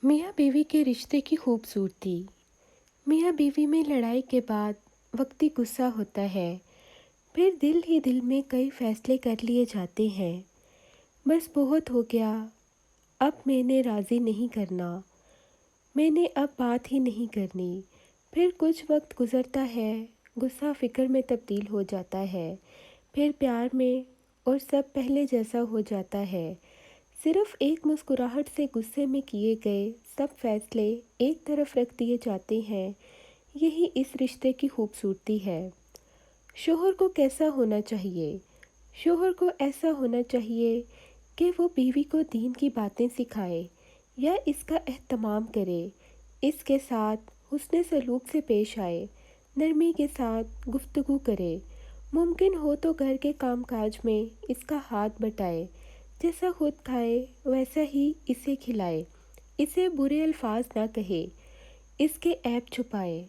मियाँ बीवी के रिश्ते की खूबसूरती। मियाँ बीवी में लड़ाई के बाद वक्ती गुस्सा होता है। फिर दिल ही दिल में कई फैसले कर लिए जाते हैं। बस बहुत हो गया, अब मैंने राज़ी नहीं करना, मैंने अब बात ही नहीं करनी। फिर कुछ वक्त गुज़रता है, गुस्सा फ़िक्र में तब्दील हो जाता है, फिर प्यार में, और सब पहले जैसा हो जाता है। सिर्फ एक मुस्कुराहट से गुस्से में किए गए सब फैसले एक तरफ रख दिए जाते हैं। यही इस रिश्ते की खूबसूरती है। शोहर को कैसा होना चाहिए? शोहर को ऐसा होना चाहिए कि वो बीवी को दीन की बातें सिखाए या इसका एहतमाम करे, इसके साथ हुस्न सलूक से पेश आए, नरमी के साथ गुफ्तगू करे, मुमकिन हो तो घर के कामकाज में इसका हाथ बटाए, जैसा खुद खाए वैसा ही इसे खिलाए, इसे बुरे अल्फाज ना कहे, इसके ऐब छुपाए।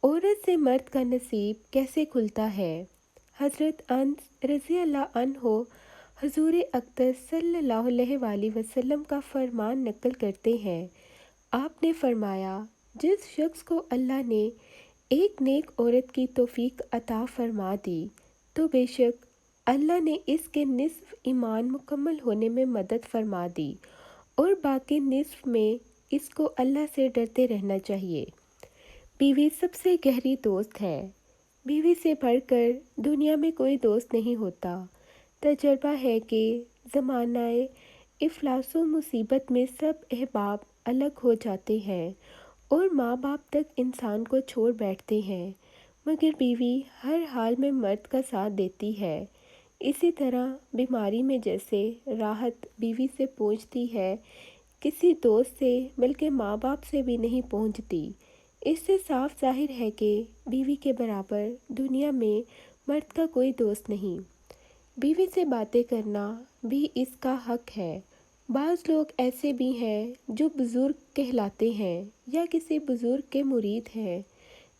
औरत से मर्द का नसीब कैसे खुलता है? हज़रत अनस रज़ी अल्लाह अन्हो हजूर अक़दस सल्लल्लाहु अलैहि वसल्लम का फरमान नकल करते हैं। आपने फरमाया, जिस शख्स को अल्लाह ने एक नेक औरत की तौफीक अता फरमा दी, तो बेशक अल्लाह ने इसके निस्फ ईमान मुकम्मल होने में मदद फरमा दी, और बाकी निस्फ में इसको अल्लाह से डरते रहना चाहिए। बीवी सबसे गहरी दोस्त है। बीवी से बढ़कर दुनिया में कोई दोस्त नहीं होता। तजर्बा है कि ज़मानाए इफ़लास व मुसीबत में सब अहबाब अलग हो जाते हैं और माँ बाप तक इंसान को छोड़ बैठते हैं, मगर बीवी हर हाल में मर्द का साथ देती है। इसी तरह बीमारी में जैसे राहत बीवी से पहुँचती है, किसी दोस्त से बल्कि माँ बाप से भी नहीं पहुँचती। इससे साफ जाहिर है कि बीवी के बराबर दुनिया में मर्द का कोई दोस्त नहीं। बीवी से बातें करना भी इसका हक है। बाज़ लोग ऐसे भी हैं जो बुज़ुर्ग कहलाते हैं या किसी बुज़ुर्ग के मुरीद हैं,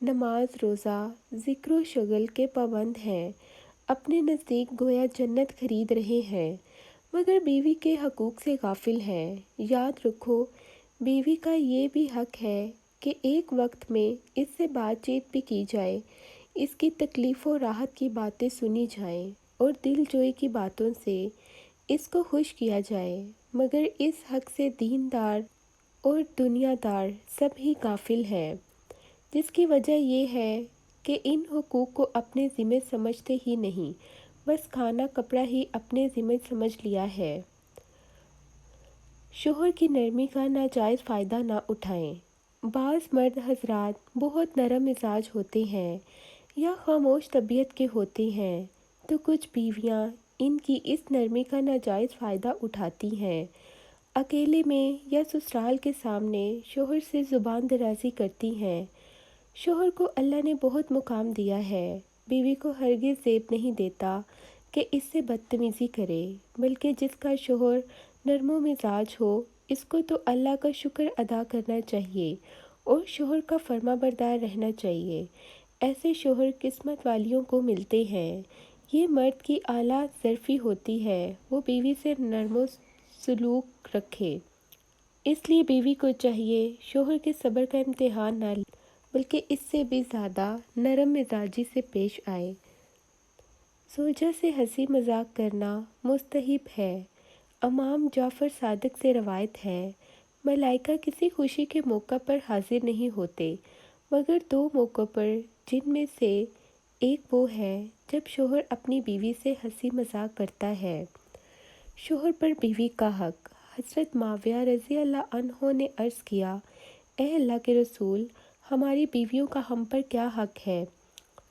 नमाज रोज़ा ज़िक्र व शगल के पाबंद हैं, अपने नज़दीक गोया जन्नत खरीद रहे हैं, मगर बीवी के हकूक़ से गाफिल हैं। याद रखो, बीवी का ये भी हक है कि एक वक्त में इससे बातचीत भी की जाए, इसकी तकलीफ़ और राहत की बातें सुनी जाएं और दिल जोई की बातों से इसको खुश किया जाए, मगर इस हक से दीनदार और दुनियादार सब ही गाफिल हैं, जिसकी वजह ये है कि इन हुकूक को अपने ज़िम्मे समझते ही नहीं, बस खाना कपड़ा ही अपने ज़िम्मे समझ लिया है। शोहर की नरमी का नाजायज़ फ़ायदा ना उठाएं। बाज़ मर्द हज़रात बहुत नरम मिजाज होते हैं या खामोश तबीयत के होते हैं, तो कुछ बीवियां इनकी इस नरमी का नाजायज़ फ़ायदा उठाती हैं। अकेले में या ससुराल के सामने शोहर से ज़ुबान दराज़ी करती हैं। शोहर को अल्लाह ने बहुत मुकाम दिया है। बीवी को हरगिज़ ज़ेब नहीं देता कि इससे बदतमीज़ी करे, बल्कि जिसका शोहर नरमो मिजाज हो, इसको तो अल्लाह का शुक्र अदा करना चाहिए और शोहर का फर्माबरदार रहना चाहिए। ऐसे शोहर किस्मत वालियों को मिलते हैं। ये मर्द की आला ज़र्फ़ी होती है, वो बीवी से नरमो सलूक रखे। इसलिए बीवी को चाहिए शोहर के सब्र का इम्तिहान ना ले, बल्कि इससे भी ज़्यादा नरम मिजाजी से पेश आए। सोजा से हंसी मजाक करना मुस्तहिब है। इमाम जाफ़र सादिक से रवायत है, मलाइका किसी खुशी के मौका पर हाजिर नहीं होते, मगर दो मौक़ों पर, जिनमें से एक वो है जब शोहर अपनी बीवी से हंसी मजाक करता है। शोहर पर बीवी का हक। हज़रत माविया रज़ी अल्लाह अन्हो ने अर्ज़ किया, ए अल्लाह के रसूल, हमारी बीवियों का हम पर क्या हक है?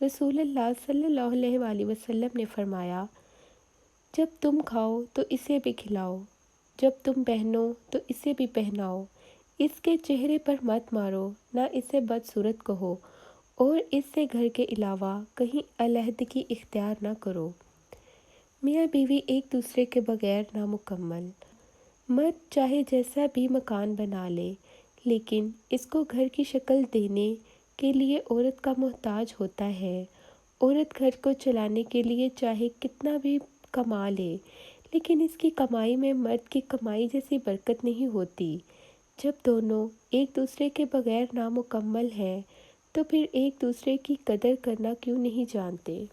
रसूलुल्लाह सल्लल्लाहु अलैहि वसल्लम ने फरमाया, जब तुम खाओ तो इसे भी खिलाओ, जब तुम पहनो तो इसे भी पहनाओ, इसके चेहरे पर मत मारो, ना इसे बदसूरत कहो, और इससे घर के अलावा कहीं अलहदगी इख्तियार ना करो। मियाँ बीवी एक दूसरे के बगैर नामुकम्मल। मर्द चाहे जैसा भी मकान बना ले, लेकिन इसको घर की शक्ल देने के लिए औरत का मोहताज होता है। औरत घर को चलाने के लिए चाहे कितना भी कमा ले, लेकिन इसकी कमाई में मर्द की कमाई जैसी बरकत नहीं होती। جب دونوں ایک دوسرے کے بغیر نامکمل ہیں تو پھر ایک دوسرے کی قدر کرنا کیوں نہیں جانتے؟